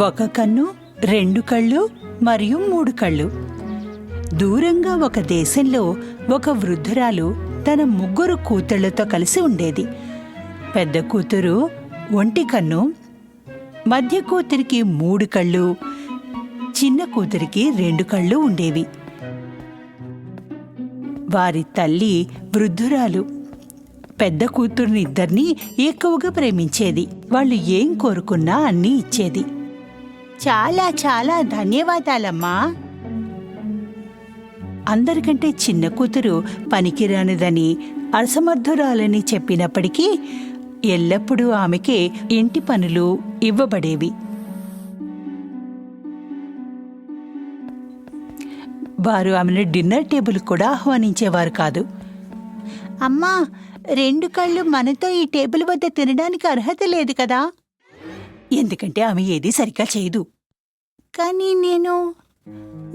ఒక కన్ను, రెండు కళ్ళు మరియు మూడు కళ్ళు. దూరంగా ఒక దేశంలో ఒక వృద్ధురాలు తన ముగ్గురు కూతుళ్లతో కలిసి ఉండేది. పెద్ద కూతురు ఒంటి కన్ను, మధ్య కూతురికి మూడు కళ్ళు, చిన్న కూతురికి రెండు కళ్ళు ఉండేవి. వారి తల్లి వృద్ధురాలు పెద్ద కూతుర్నిద్దరినీ ఎక్కువగా ప్రేమించేది. వాళ్ళు ఏం కోరుకున్నా అన్నీ ఇచ్చేది. చాలా చాలా ధన్యవాదాలమ్మా. అందరికంటే చిన్న కూతురు పనికిరానిదని, అసమర్థురాలని చెప్పినప్పటికీ ఎల్లప్పుడూ ఆమెకే ఇంటి పనులు ఇవ్వబడేవి. వారు ఆమెను డిన్నర్ టేబుల్ కూడా ఆహ్వానించేవారు కాదు. అమ్మా, రెండు కళ్ళు మనతో ఈ టేబుల్ వద్ద తినడానికి అర్హత లేదు కదా, ఎందుకంటే ఆమె ఏదీ సరిగ్గా చేయదు. కానీ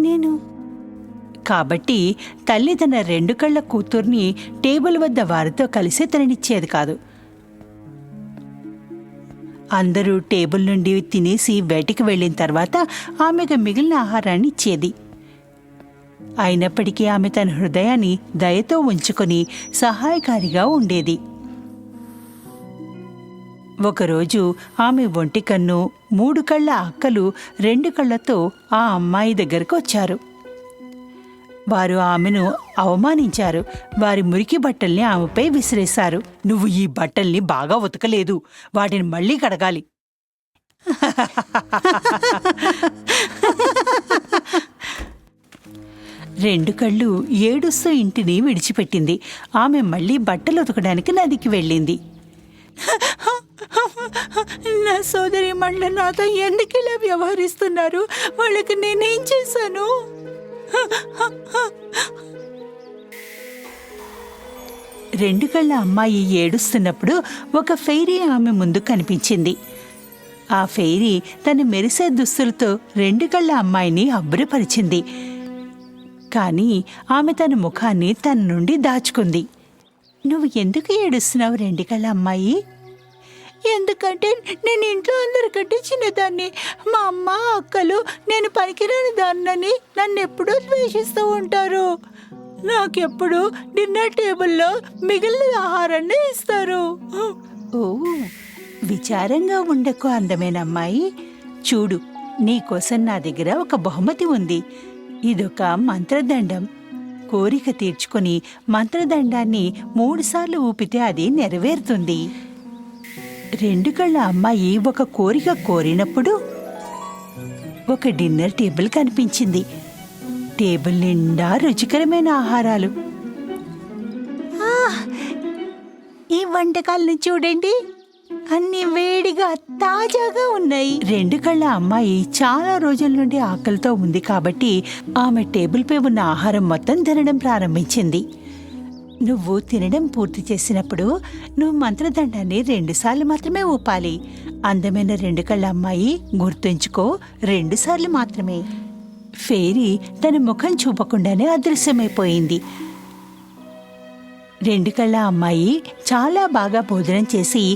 నేను కాబట్టి తల్లి తన రెండు కళ్ళ కూతుర్ని టేబుల్ వద్ద వారితో కలిసి తిననిచ్చేది కాదు. అందరూ టేబుల్ నుండి తినేసి బయటికి వెళ్ళిన తర్వాత ఆమెకు మిగిలిన ఆహారాన్ని ఇచ్చేది. అయినప్పటికీ ఆమె తన హృదయాన్ని దయతో ఉంచుకొని సహాయకారిగా ఉండేది. ఒకరోజు ఆమె ఒంటి కన్ను, మూడు కళ్ళ అక్కలు రెండు కళ్ళతో ఆ అమ్మాయి దగ్గరకు వచ్చారు. వారు ఆమెను అవమానించారు. వారి మురికి బట్టల్ని ఆమెపై విసిరేశారు. నువ్వు ఈ బట్టల్ని బాగా ఉతకలేదు, వాటిని మళ్ళీ కడగాలి. రెండు కళ్ళు ఏడుస్తూ ఇంటిని విడిచిపెట్టింది. ఆమె మళ్ళీ బట్టలు ఉతకడానికి నదికి వెళ్ళింది. నా సోదరి మళ్ళీ నాతో ఎందుకు ఇలా వ్యవహరిస్తున్నారు? వాళ్ళకి నేనేం చేశాను? రెండు కళ్ళ అమ్మాయి ఏడుస్తున్నప్పుడు ఒక ఫెయిరీ ఆమె ముందు కనిపించింది. ఆ ఫెయిరీ తన మెరిసే దుస్తులతో రెండు కళ్ళ అమ్మాయిని అబ్బురపరిచింది. కానీ ఆమె తన ముఖాన్ని తన నుండి దాచుకుంది. నువ్వు ఎందుకు ఏడుస్తున్నావు రెండు కళ్ళ అమ్మాయి? ఎందుకంటే నేను ఇంట్లో అందరికంటే చిన్నదాన్ని. మా అమ్మ అక్కలు నేను పనికిరాని దాన్నని నన్ను ఎప్పుడూ ద్వేషిస్తూ ఉంటారు. నాకెప్పుడు డిన్నర్ టేబుల్లో మిగిలిన ఆహారాన్ని ఇస్తారు. ఓ, విచారంగా ఉండకు అందమైన అమ్మాయి. చూడు, నీకోసం నా దగ్గర ఒక బహుమతి ఉంది. ఇదొక మంత్రదండం. కోరిక తీర్చుకుని మంత్రదండాన్ని 3 సార్లు ఊపితే అది నెరవేరుతుంది. రెండు కళ్ళ అమ్మాయి ఒక కోరిక కోరినప్పుడు ఒక డిన్నర్ టేబుల్ కనిపించింది. టేబుల్ నిండా రుచికరమైన ఆహారాలు. ఈ వంటకాలను చూడండి, అన్ని వేడిగా తాజాగా ఉన్నాయి. రెండు కళ్ళ అమ్మాయి చాలా రోజుల నుండి ఆకలితో ఉంది కాబట్టి ఆమె టేబుల్పై ఉన్న ఆహారం మొత్తం తినడం ప్రారంభించింది. నువ్వు తినడం పూర్తి చేసినప్పుడు నువ్వు మంత్రదండాన్ని 2 సార్లు మాత్రమే ఊపాలి. అందమైన రెండు కళ్ళ అమ్మాయి, గుర్తుంచుకో, 2 సార్లు మాత్రమే. ఫెయిరీ తన ముఖం చూపకుండానే అదృశ్యమైపోయింది. రెండు కళ్ళ అమ్మాయి చాలా బాగా భోజనం చేసి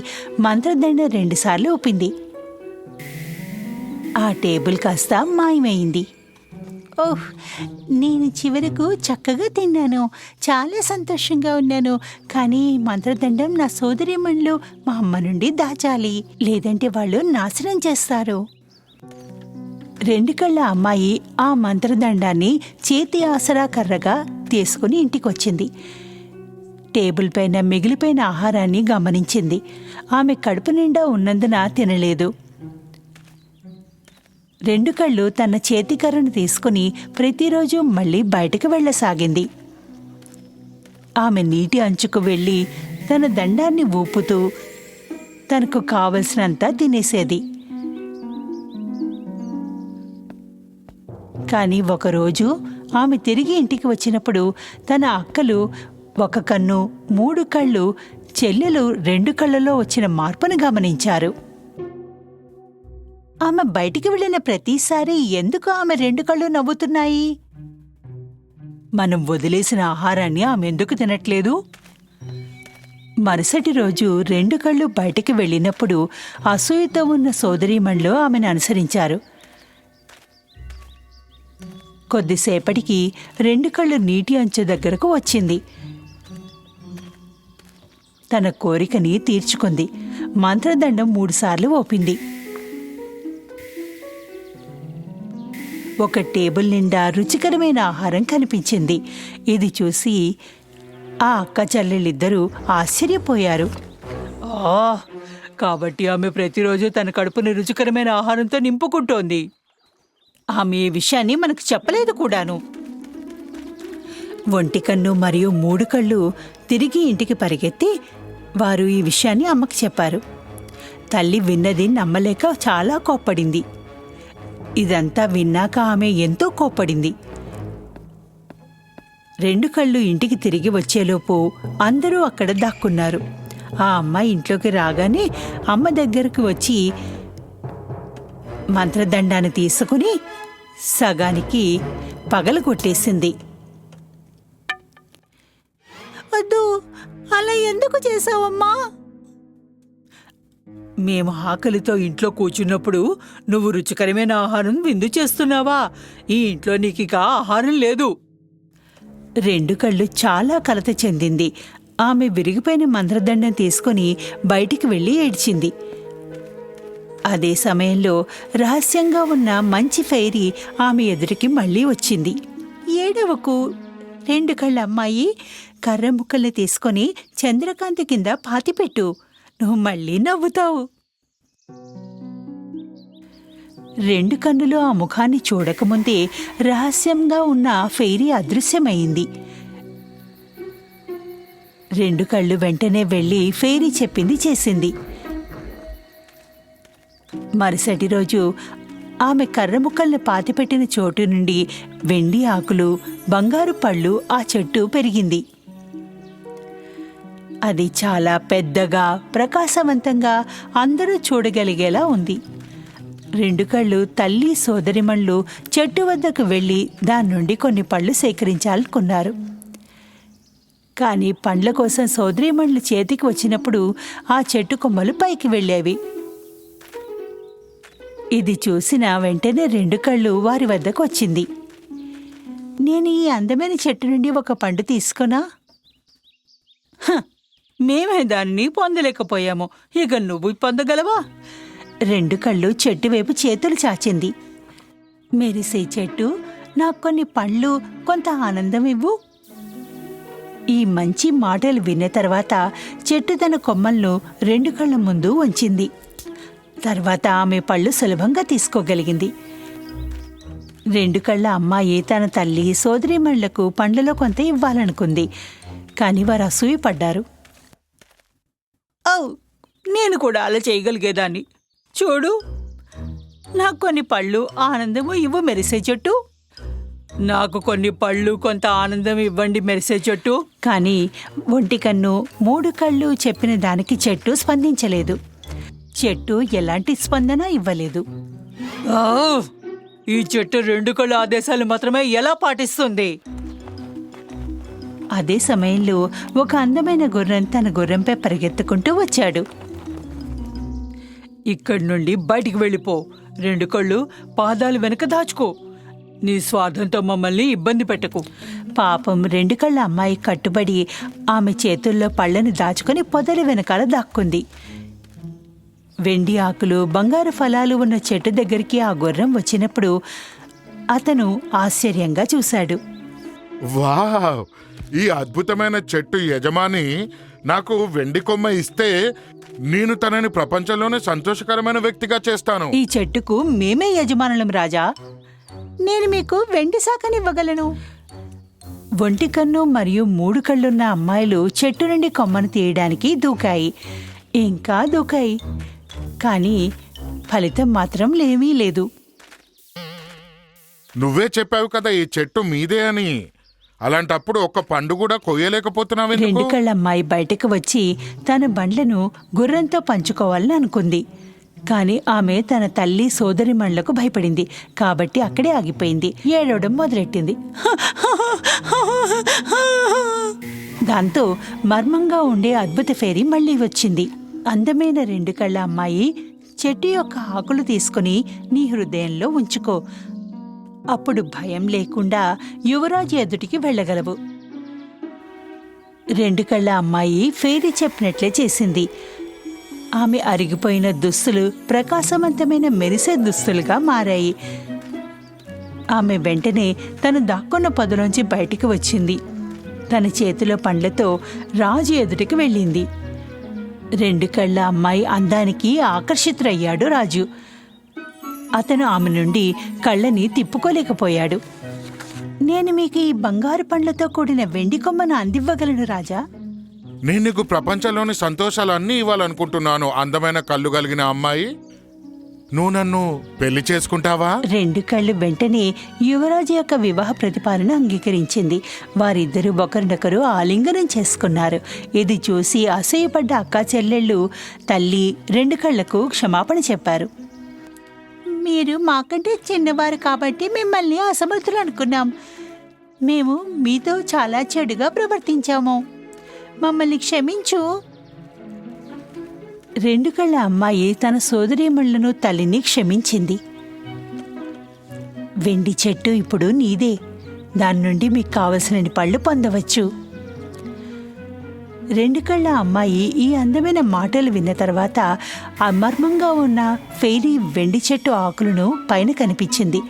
మంత్రదండ 2 సార్లు ఊపింది. ఆ టేబుల్ కాస్త మాయమైంది. ఓహ్, నేను చివరకు చక్కగా తిన్నాను, చాలా సంతోషంగా ఉన్నాను. కానీ మంత్రదండం నా సోదరీమణులు మా అమ్మ నుండి దాచాలి, లేదంటే వాళ్ళు నాశనం చేస్తారు. రెండు కళ్ళ అమ్మాయి ఆ మంత్రదండాన్ని చేతి ఆసరా కర్రగా తీసుకుని ఇంటికొచ్చింది. టేబుల్ పైన మిగిలిపోయిన ఆహారాన్ని గమనించింది. ఆమె కడుపు నిండా ఉన్నందున తినలేదు. రెండు కళ్ళు తన చేతికర్రను తీసుకుని ప్రతిరోజు మళ్ళీ బయటకు వెళ్ళసాగింది. ఆమె నీటి అంచుకు వెళ్ళి తన దండాన్ని ఊపుతూ తనకు కావలసినంత తినేసేది. కానీ ఒకరోజు ఆమె తిరిగి ఇంటికి వచ్చినప్పుడు తన అక్కలు ఒక కన్ను, 3 కళ్ళు, చెల్లెలు 2 కళ్ళలో వచ్చిన మార్పును గమనించారు. ఆమె బయటికి వెళ్ళిన ప్రతిసారి ఎందుకు ఆమె 2 కళ్ళు నవ్వుతున్నాయి? మనం వదిలేసిన ఆహారాన్ని ఆమె ఎందుకు తినట్లేదు? మరుసటి రోజు రెండు కళ్ళు బయటికి వెళ్ళినప్పుడు అసూయతో ఉన్న సోదరీమణులు ఆమెను అనుసరించారు. కొద్దిసేపటికి రెండు కళ్ళు నీటి అంచు దగ్గరకు వచ్చింది. తన కోరికని తీర్చుకుంది. మంత్రదండం 3 సార్లు ఓపింది. ఒక టేబుల్ నిండా రుచికరమైన ఆహారం కనిపించింది. ఇది చూసి ఆ అక్క చెల్లెళ్ళిద్దరూ ఆశ్చర్యపోయారు. కాబట్టి ఆమె ప్రతిరోజు తన కడుపుని రుచికరమైన ఆహారంతో నింపుకుంటోంది. ఆమె ఈ విషయాన్ని మనకు చెప్పలేదు కూడాను. ఒంటికన్ను మరియు 3 కళ్ళు తిరిగి ఇంటికి పరిగెత్తి వారు ఈ విషయాన్ని అమ్మకి చెప్పారు. తల్లి విన్నది నమ్మలేక చాలా కోప్పడింది. ఇదంతా విన్నాక ఆమె ఎంతో కోప్పడింది. రెండు కళ్ళు ఇంటికి తిరిగి వచ్చేలోపు అందరూ అక్కడ దాక్కున్నారు. ఆ అమ్మాయి ఇంట్లోకి రాగానే అమ్మ దగ్గరకు వచ్చి మంత్రదండాన్ని తీసుకుని సగానికి పగలగొట్టేసింది. వద్దు, అలా ఎందుకు చేసావమ్మా? మేము ఆకలితో ఇంట్లో కూర్చున్నప్పుడు నువ్వు రుచికరమైన ఆహారం విందు చేస్తున్నావా? ఈ ఇంట్లో నీకిక ఆహారం లేదు. రెండు కళ్ళు చాలా కలత చెందింది. ఆమె విరిగిపోయిన మంత్రదండం తీసుకుని బయటికి వెళ్ళి ఏడ్చింది. అదే సమయంలో రహస్యంగా ఉన్న మంచి ఫెయిరీ ఆమె ఎదురికి మళ్ళీ వచ్చింది. ఏడవకు, రెండు కళ్ళ అమ్మాయి, కర్ర ముక్కల్ని తీసుకొని చంద్రకాంతి కింద పాతిపెట్టు, నువ్వు మళ్ళీ నవ్వుతావు. రెండు కన్నులు ఆ ముఖాన్ని చూడకముందే రహస్యంగా ఉన్న ఫెయిరీ అదృశ్యమైంది. రెండు కళ్ళు వెంటనే వెళ్ళి ఫెయిరీ చెప్పింది చేసింది. మరుసటి రోజు ఆమె కర్ర ముక్కల్ని పాతిపెట్టిన చోటు నుండి వెండి ఆకులు, బంగారు పళ్ళు ఆ చెట్టు పెరిగింది. అది చాలా పెద్దగా, ప్రకాశవంతంగా అందరూ చూడగలిగేలా ఉంది. రెండు కళ్ళు తల్లి సోదరిమణులు చెట్టు వద్దకు వెళ్ళి దాని నుండి కొన్ని పళ్ళు సేకరించాలనుకున్నారు. కానీ పండ్ల కోసం సోదరీమణులు చేతికి వచ్చినప్పుడు ఆ చెట్టు కొమ్మలు పైకి వెళ్ళేవి. ఇది చూసిన వెంటనే రెండు కళ్ళు వారి వద్దకు వచ్చింది. నేను ఈ అందమైన చెట్టు నుండి ఒక పండు తీసుకున్నా? మేమే దాన్ని పొందలేకపోయాము, ఇక నువ్వు పొందగలవా? రెండు కళ్ళు చెట్టు వైపు చేతులు చాచింది. మెరిసే చెట్టు, నాకు కొన్ని పళ్ళు, కొంత ఆనందం ఇవ్వు. ఈ మంచి మాటలు విన్న తర్వాత చెట్టు తన కొమ్మలను రెండు కళ్ళ ముందు ఉంచింది. తర్వాత ఆమె పళ్ళు సులభంగా తీసుకోగలిగింది. రెండు కళ్ళ అమ్మాయి తన తల్లి సోదరీమణులకు పండ్లలో కొంత ఇవ్వాలనుకుంది. కానీ వారు అసూయపడ్డారు. నేను కూడా అలా చేయగలిగేదాన్ని. చూడు, నాకు కొన్ని పళ్ళు, ఆనందము ఇవ్వు మెరిసే చెట్టు. నాకు కొన్ని పళ్ళు, కొంత ఆనందం ఇవ్వండి మెరిసే చెట్టు. కానీ ఒంటికన్ను, మూడు కళ్ళు చెప్పిన దానికి చెట్టు స్పందించలేదు. చెట్టు ఎలాంటి స్పందన ఇవ్వలేదు. ఈ చెట్టు రెండు కళ్ళు ఆదేశాలు మాత్రమే ఎలా పాటిస్తుంది? అదే సమయంలో ఒక అందమైన గుర్రం తన గుర్రంపై పరిగెత్తుకుంటూ వచ్చాడు. ఇక్కడి నుండి బయటికి వెళ్ళిపో. రెండు కళ్ళు పాదాలు వెనక దాచుకో. నీ స్వార్థంతో మమ్మల్ని ఇబ్బంది పెట్టకు. పాపం రెండు కళ్ళ అమ్మాయి కట్టుబడి ఆమె చేతుల్లో పళ్ళని దాచుకుని పొదల వెనకాల దాక్కుంది. వెండి ఆకులు, బంగారు ఫలాలు ఉన్న చెట్టు దగ్గరికి ఆ గుర్రం వచ్చినప్పుడు అతను ఆశ్చర్యంగా చూశాడు. వావ్! ఈ అద్భుతమైన చెట్టు యజమాని నాకు వెండి కొమ్మ ఇస్తే నేను తనని ప్రపంచంలోనే సంతోషకరమైన వ్యక్తిగా చేస్తాను. ఈ చెట్టుకు మేమే యజమానులం రాజా. నేను మీకు వెండి సాకనివ్వగలను. ఒంటి కన్ను మరియు మూడు కళ్ళున్న అమ్మాయిలు చెట్టు నుండి కొమ్మను తీయడానికి దూకాయి, ఇంకా దూకాయి. కానీ ఫలితం మాత్రం ఏమీ లేదు. నువ్వే చెప్పావు కదా ఈ చెట్టు మీదే అని. అలాంటప్పుడు ఒక్క పండు కూడా కొయ్యలేకపోతున్నావు. రెండు కళ్ళ అమ్మాయి బయటకు వచ్చి తన బండ్లను గుర్రంతో పంచుకోవాలని అనుకుంది. కానీ ఆమె తన తల్లి సోదరిమణులకు భయపడింది కాబట్టి అక్కడే ఆగిపోయింది. ఏడవడం మొదలెట్టింది. దాంతో మర్మంగా ఉండే అద్భుత ఫేరీ మళ్ళీ వచ్చింది. అందమైన 2 కళ్ళ అమ్మాయి, చెట్టు యొక్క ఆకులు తీసుకుని నీ హృదయంలో ఉంచుకో. అప్పుడు భయం లేకుండా యువరాజు ఎదుటికి వెళ్ళగలవు. 2 కళ్ళ అమ్మాయి ఫేరీ చెప్పినట్లే చేసింది. ఆమె అరిగిపోయిన దుస్తులు ప్రకాశవంతమైన మెరిసే దుస్తులుగా మారాయి. ఆమె వెంటనే తను దాక్కున్న పొదలోంచి బయటికి వచ్చింది. తన చేతిలో పండ్లతో రాజు ఎదుటికి వెళ్ళింది. 2 కళ్ళ అమ్మాయి అందానికి ఆకర్షితుడయ్యాడు రాజు. అతను ఆమె నుండి కళ్ళని తిప్పుకోలేకపోయాడు. నేను మీకు ఈ బంగారు పండ్లతో కూడిన వెండి కొమ్మను అందివ్వగలను రాజా. నేను నీకు ప్రపంచంలోని సంతోషాలన్నీ ఇవ్వాలనుకుంటున్నాను, అందమైన కళ్ళు కలిగిన అమ్మాయి. నువ్వు నన్ను పెళ్లి చేసుకుంటావా? 2 కళ్ళు వెంటనే యువరాజు యొక్క వివాహ ప్రతిపాదన అంగీకరించింది. వారిద్దరూ ఒకరినొకరు ఆలింగనం చేసుకున్నారు. ఇది చూసి అసూయపడ్డ అక్కా చెల్లెళ్ళు తల్లి 2 కళ్ళకు క్షమాపణ చెప్పారు. మీరు మాకంటే చిన్నవారు కాబట్టి మిమ్మల్ని అసమర్థులు అనుకున్నాం. మేము మీతో చాలా చెడుగా ప్రవర్తించాము. మమ్మల్ని క్షమించు. 2 కళ్ళ అమ్మాయి తన సోదరీమణులను తల్లిని క్షమించింది. వెండి చెట్టు ఇప్పుడు నీదే. దాని నుండి మీకు కావలసిన పళ్ళు పొందవచ్చు. 2 కళ్ళ అమ్మాయి ఈ అందమైన మాటలు విన్న తర్వాత అమర్మంగా ఉన్న ఫెయిరీ వెండి చెట్టు ఆకులను పైన కనిపించింది.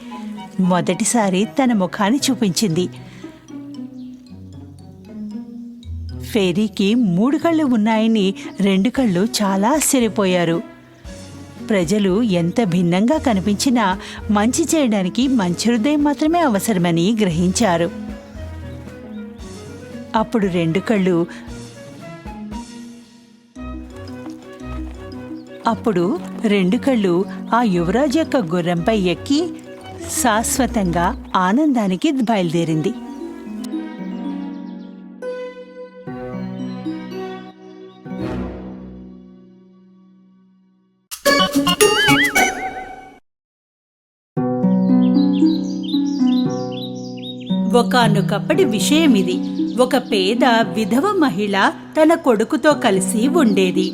మొదటిసారి తన ముఖాన్ని చూపించింది. ఫెయిరీకి 3 కళ్ళు ఉన్నాయని 2 కళ్ళు చాలా ఆశ్చర్యపోయారు. ప్రజలు ఎంత భిన్నంగా కనిపించినా మంచి చేయడానికి మంచి హృదయం మాత్రమే అవసరమని గ్రహించారు. అప్పుడు 2 కళ్ళు ఆ యువరాజు యొక్క గుర్రంపై ఎక్కి శాశ్వతంగా ఆనందానికి బయలుదేరింది. ఒకానొకప్పటి విషయం ఇది. ఒక పేద విధవ మహిళ తన కొడుకుతో కలిసి ఉండేది.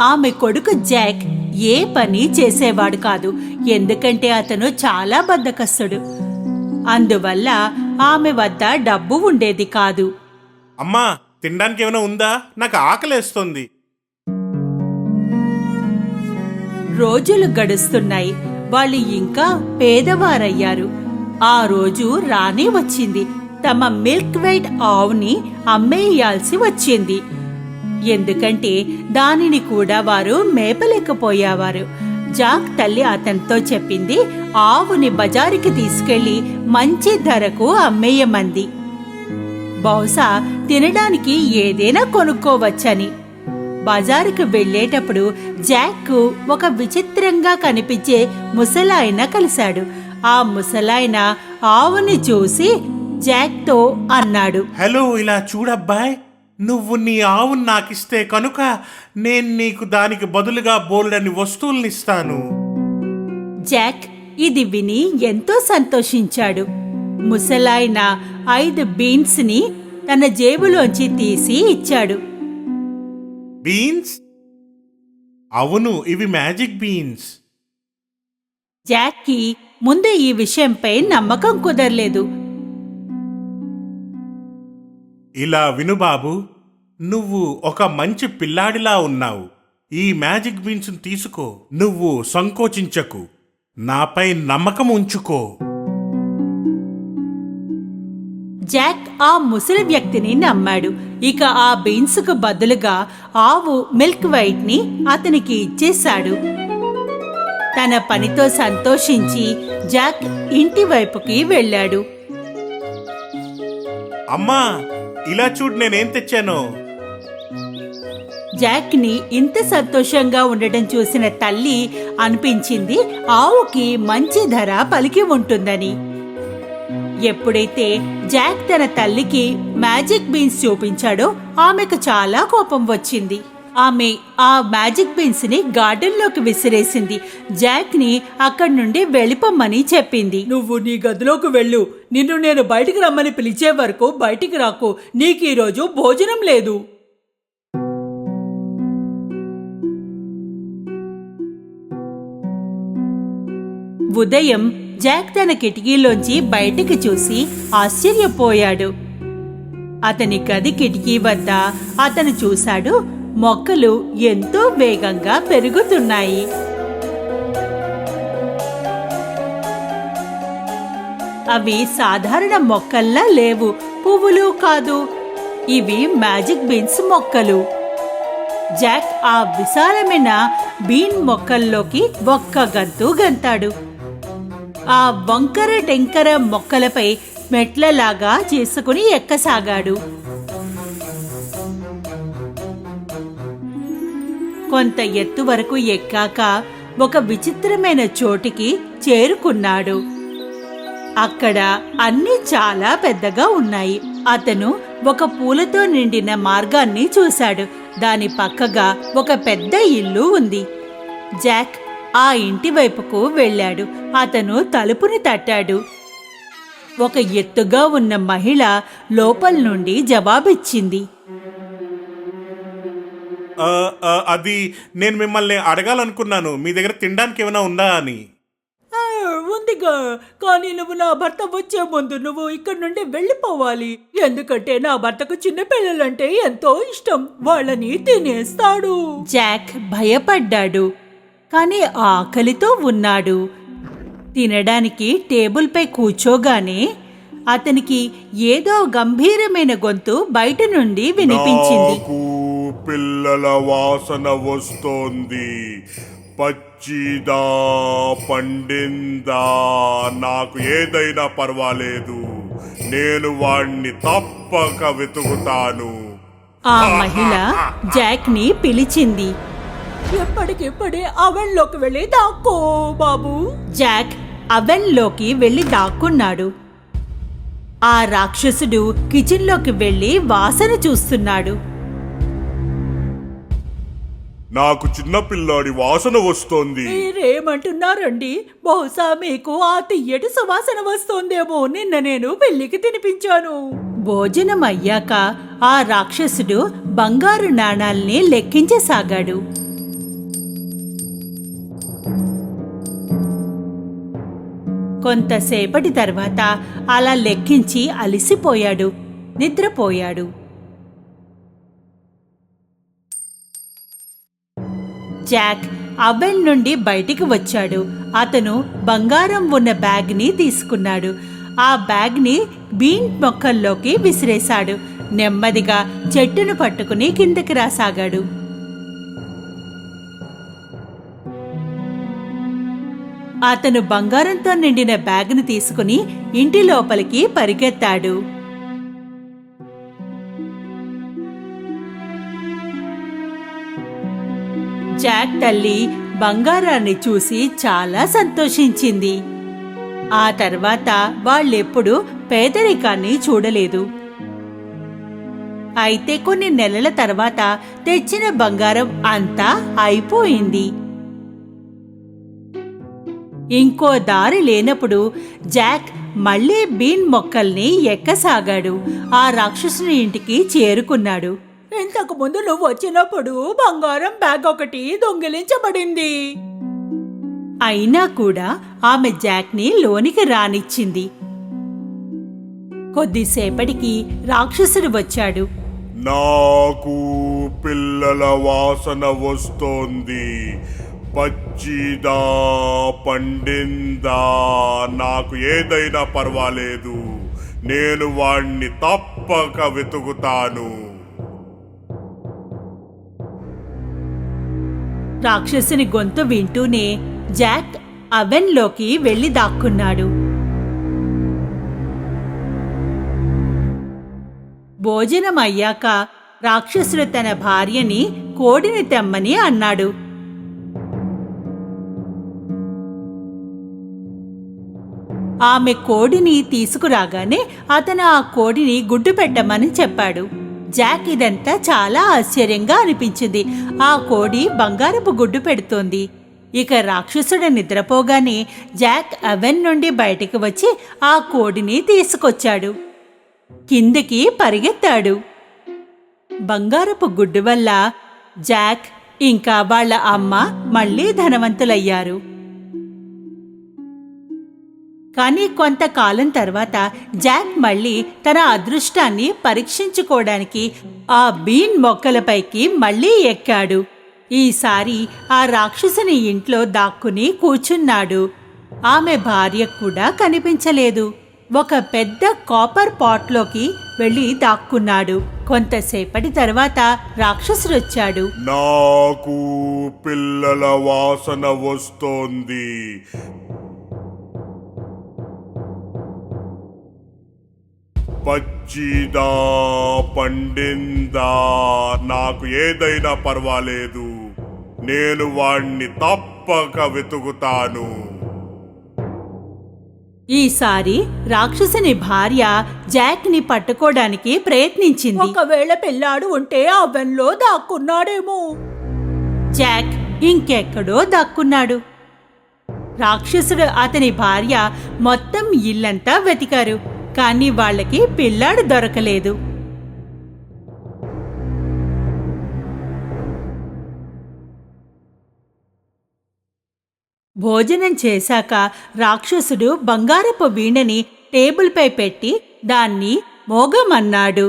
ఆమె కొడుకు జాక్ ఏ పని చేసేవాడు కాదు, ఎందుకంటే అతను చాలా బద్ధకస్తుడు. అందువల్ల ఆమె వద్ద డబ్బు ఉండేది కాదు. అమ్మా, తినడానికి ఏమైనా ఉందా? నాకు ఆకలేస్తుంది. రోజులు గడుస్తున్నాయి. వాళ్ళు ఇంకా పేదవారయ్యారు. ఆ రోజు రానే వచ్చింది. తమ మిల్క్ వైట్ ఆవుని అమ్మేయాల్సి వచ్చింది. ఎందుకంటే దానిని కూడా వారు మేపలేకపోయేవారు. జాక్ తల్లి అతనితో చెప్పింది, ఆవుని బజారుకి తీసుకెళ్లి మంచి ధరకు అమ్మేయమంది. బహుశా తినడానికి ఏదైనా కొనుక్కోవచ్చని. బజారుకు వెళ్లేటప్పుడు జాక్ ఒక విచిత్రంగా కనిపించే ముసలాయన కలిశాడు. ఆ ముసలాయన ఆవుని చూసి జాక్తో అన్నాడు, హలో, ఇలా చూడబ్బాయ్, నువ్వు నీ ఆవును నాకిస్తే కనుక నేను నీకు దానికి బదులుగా బోలెడన్ని వస్తువులనిస్తాను. జాక్ ఇది విని ఎంతో సంతోషించాడు. ముసలాయన 5 బీన్స్ ని తన జేబులోంచి తీసి ఇచ్చాడు. బీన్స్? అవును, ఇవి మ్యాజిక్ బీన్స్. జాక్కి ముందు ఈ విషయంపై నమ్మకం కుదరలేదు. ఇలా విను బాబు, నువ్వు ఒక మంచి పిల్లాడిలా ఉన్నావు. ఈ మ్యాజిక్ బీన్స్ తీసుకో. నువ్వు సంకోచించకు, నాపై నమ్మకం ఉంచుకో. జాక్ ఆ ముసలి వ్యక్తిని నమ్మాడు. ఇక ఆ బీన్స్ కు బదులుగా ఆవు మిల్క్ వైట్ ని అతనికి ఇచ్చేశాడు. తన పనితో సంతోషించి జాక్ ఇంటి వైపుకి వెళ్ళాడు. అమ్మా, ఇలా చూడు నేనేం తెచ్చానో. జాక్ ని ఇంత సంతోషంగా ఉండటం చూసిన తల్లి అనిపించింది ఆవుకి మంచి ధర పలికి ఉంటుందని. ఎప్పుడైతే జాక్ తన తల్లికి మ్యాజిక్ బీన్స్ చూపించాడో ఆమెకు చాలా కోపం వచ్చింది. ఆమె ఆ మ్యాజిక్ బీన్స్ ని గార్డెన్లోకి విసిరేసింది. జాక్ ని అక్కడి నుండి వెళ్ళిపోమ్మని చెప్పింది. నువ్వు నీ గదిలోకి వెళ్ళు. నిన్ను నేను బయటికి రమ్మని పిలిచే వరకు బయటికి రాకు. నీకు ఈరోజు భోజనం లేదు. ఉదయం జాక్ తన కిటికీలోంచి బయటికి చూసి ఆశ్చర్యపోయాడు. అతని గది కిటికీ వద్ద అతను చూశాడు, మొక్కలు ఎంతో వేగంగా పెరుగుతున్నాయి. అవి సాధారణ మొక్కల్లా లేవు, పువ్వులు కాదు, ఇవి మ్యాజిక్ బీన్స్ మొక్కలు. జాక్ ఆ విశాలమైన బీన్ మొక్కల్లోకి ఒక్క గంతు గంతాడు. ఆ వంకర టెంకర మొక్కలపై మెట్లలాగా చేసుకుని ఎక్కసాగాడు. కొంత ఎత్తు వరకు ఎక్కాక ఒక విచిత్రమైన చోటికి చేరుకున్నాడు. అక్కడ అన్నీ చాలా పెద్దగా ఉన్నాయి. అతను ఒక పూలతో నిండిన మార్గాన్ని చూశాడు. దాని పక్కగా ఒక పెద్ద ఇల్లు ఉంది. జాక్ ఆ ఇంటి వైపుకు వెళ్ళాడు. అతను తలుపుని తట్టాడు. ఒక ఎత్తుగా ఉన్న మహిళ లోపల నుండి జవాబిచ్చింది. అది నేను మిమ్మల్ని అడగాలనుకున్నాను, మీ దగ్గర తినడానికి ఏమైనా ఉందా అని. ఉందిగా, కానీ నువ్వు నా భర్త వచ్చే ముందు నువ్వు ఇక్కడి నుండి వెళ్ళిపోవాలి. ఎందుకంటే నా భర్తకు చిన్న పిల్లలంటే ఎంతో ఇష్టం. వాళ్ళని తినేస్తాడు. జాక్ భయపడ్డాడు, కానీ ఆకలితో ఉన్నాడు. తినడానికి టేబుల్పై కూర్చోగానే అతనికి ఏదో గంభీరమైన గొంతు బయట నుండి వినిపించింది. నాకు పిల్లల వాసన వస్తోంది. పచ్చిదా పండిందా నాకు ఏదైనా పర్వాలేదు, నేను వాణ్ణి తప్పక వెతుకుతాను. ఆ మహిళ జాక్ ని పిలిచింది. ఎప్పటికిప్పుడే అవెన్లోకి వెళ్ళి దాక్కో బాబు. జాక్ అవెన్లోకి వెళ్లి దాక్కున్నాడు. ఆ రాక్షసుడు కిచెన్లోకి వెళ్లి వాసన చూస్తున్నాడు. నాకు చిన్న పిల్లాడి వాసన వస్తోంది. మీరేమంటున్నారండి? బహుశా మీకు ఆ తియ్యటి సువాసన వస్తోందేమో. నిన్న నేను పెళ్లికి తినిపించాను. భోజనం అయ్యాక ఆ రాక్షసుడు బంగారు నాణాల్ని లెక్కించసాగాడు. కొంతసేపటి తర్వాత అలా లెక్కించి అలిసిపోయాడు, నిద్రపోయాడు. జాక్ అవెన్ నుండి బయటికి వచ్చాడు. అతను బంగారం ఉన్న బ్యాగ్ని తీసుకున్నాడు. ఆ బ్యాగ్ని బీన్ మొక్కల్లోకి విసిరేశాడు. నెమ్మదిగా చెట్టును పట్టుకుని కిందకి రాసాగాడు. అతను బంగారంతో నిండిన బ్యాగ్ను తీసుకుని ఇంటి లోపలికి పరిగెత్తాడు. జాక్ తల్లి బంగారాన్ని చూసి చాలా సంతోషించింది. ఆ తర్వాత వాళ్ళెప్పుడు పేదరికాన్ని చూడలేదు. అయితే కొన్ని నెలల తర్వాత తెచ్చిన బంగారం అంతా అయిపోయింది. ఇంకో దారి లేనప్పుడు జాక్ మళ్లీ బీన్ మొక్కల్ని ఎక్కసాగాడు. ఆ రాక్షసుని ఇంటికి చేరుకున్నాడు. ఇంతకు ముందు నువ్వు వచ్చినప్పుడు బంగారం బ్యాగ్ ఒకటి దొంగిలించబడింది. అయినా కూడా ఆమె జాక్ని లోనికి రానిచ్చింది. కొద్దిసేపటికి రాక్షసుడు వచ్చాడు. నాకు పిల్లల వాసన వస్తోంది. పచ్చిదా పండిందా నాకు ఏదైనా పర్వాలేదు, నేను వాణ్ణి తప్పక వెతుకుతాను. రాక్షసుని గొంతు వింటూనే జాక్ అవెన్లోకి వెళ్లి దాక్కున్నాడు. భోజనం అయ్యాక రాక్షసుడు తన భార్యని కోడిని తెమ్మని అన్నాడు. ఆమె కోడిని తీసుకురాగానే అతను ఆ కోడిని గుడ్డు పెట్టమని చెప్పాడు. జాక్ ఇదంతా చాలా ఆశ్చర్యంగా అనిపించింది. ఆ కోడి బంగారపు గుడ్డు పెడుతోంది. ఇక రాక్షసుడు నిద్రపోగానే జాక్ అవెన్ నుండి బయటికి వచ్చి ఆ కోడిని తీసుకొచ్చాడు. కిందికి పరిగెత్తాడు. బంగారపు గుడ్డు వల్ల జాక్ ఇంకా వాళ్ళ అమ్మ మళ్ళీ ధనవంతులయ్యారు. కానీ కొంతకాలం తర్వాత జాక్ మళ్ళీ తన అదృష్టాన్ని పరీక్షించుకోవడానికి ఆ బీన్ మొక్కలపైకి మళ్ళీ ఎక్కాడు. ఈసారి ఆ రాక్షసుని ఇంట్లో దాక్కుని కూర్చున్నాడు. ఆమె భార్య కూడా కనిపించలేదు. ఒక పెద్ద కాపర్ పాట్లోకి వెళ్లి దాక్కున్నాడు. కొంతసేపటి తర్వాత రాక్షసుడొచ్చాడు. నాకు పిల్లల వాసన వస్తోంది. పచ్చిదా పండిందా నాకు ఏదైనా పర్వాలేదు, నేను వాణ్ణి తప్పక వెతుకుతాను. ఈసారి రాక్షసుని భార్య జాక్ ని పట్టుకోవడానికి ప్రయత్నించింది. ఒకవేళ పిల్లాడు ఉంటే అవెన్లో దాక్కున్నాడేమో. జాక్ ఇంకెక్కడో దాక్కున్నాడు. రాక్షసుడు అతని భార్య మొత్తం ఇల్లంతా వెతికారు. కానీ వాళ్ళకి పిల్లాడు దొరకలేదు. భోజనం చేశాక రాక్షసుడు బంగారపు వీణని టేబుల్పై పెట్టి దాన్ని మోగమన్నాడు.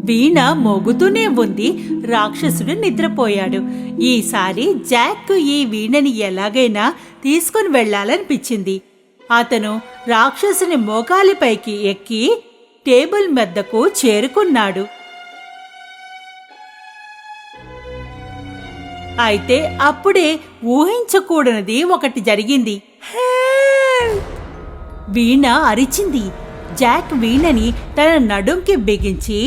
వీణ మోగుతూనే ఉంది. రాక్షసుడు నిద్రపోయాడు. ఈసారి జాక్ ఈ వీణని ఎలాగైనా తీసుకుని వెళ్లాలనిపించింది. అతను రాక్షసుని మోకాలిపైకి ఎక్కి టేబుల్ మెద్దకు చేరుకున్నాడు. అయితే అప్పుడే ఊహించకూడనిది ఒకటి జరిగింది. వీణ అరిచింది. జాక్ వీణని తన నడుంకి బిగించి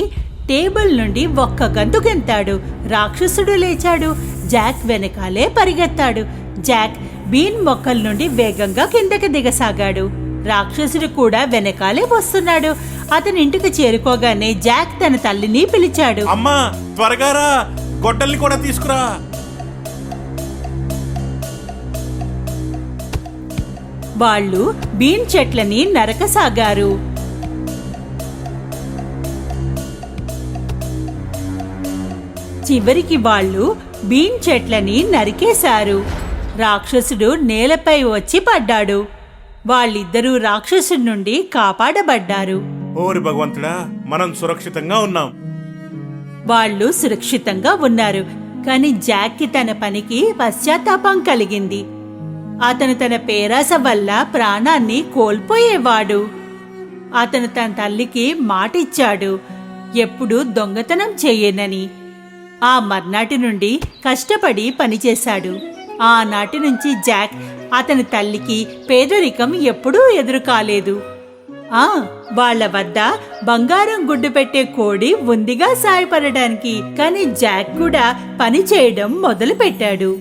టేబుల్ నుండి ఒక్క గంతుకెంతాడు. రాక్షసుడు లేచాడు. జాక్ వెనకాలే పరిగెత్తాడు. జాక్ బీన్ మొక్కల నుండి వేగంగా కిందకి దిగసాగాడు. రాక్షసుడు కూడా వెనకాలే వస్తున్నాడు. అతని ఇంటికి చేరుకోగానే జాక్ తన తల్లిని పిలిచాడు. అమ్మా, త్వరగా రా, గొడ్డల్ని కూడా తీసుకురా. వాళ్ళు బీన్ చెట్లని నరకసాగారు. చివరికి వాళ్ళు బీన్ చెట్లని నరికేశారు. రాక్షసుడు నేలపై వచ్చి పడ్డాడు. వాళ్ళిద్దరూ రాక్షసుడి నుండి కాపాడబడ్డారు. ఓరి భగవంతుడా, మనం సురక్షితంగా ఉన్నాం. వాళ్ళు సురక్షితంగా ఉన్నారు. కాని జాక్కి తన పనికి పశ్చాత్తాపం కలిగింది. అతను తన పేరాస వల్ల ప్రాణాన్ని కోల్పోయేవాడు. అతను తన తల్లికి మాటిచ్చాడు, ఎప్పుడూ దొంగతనం చేయనని. ఆ మర్నాటి నుండి కష్టపడి పనిచేశాడు. ఆనాటి నుంచి జాక్ అతని తల్లికి పేదరికం ఎప్పుడూ ఎదురు కాలేదు. వాళ్ళ వద్ద బంగారం గుడ్డు పెట్టే కోడి ఉందిగా సాయపడడానికి. కానీ జాక్ కూడా పని చేయడం మొదలుపెట్టాడు.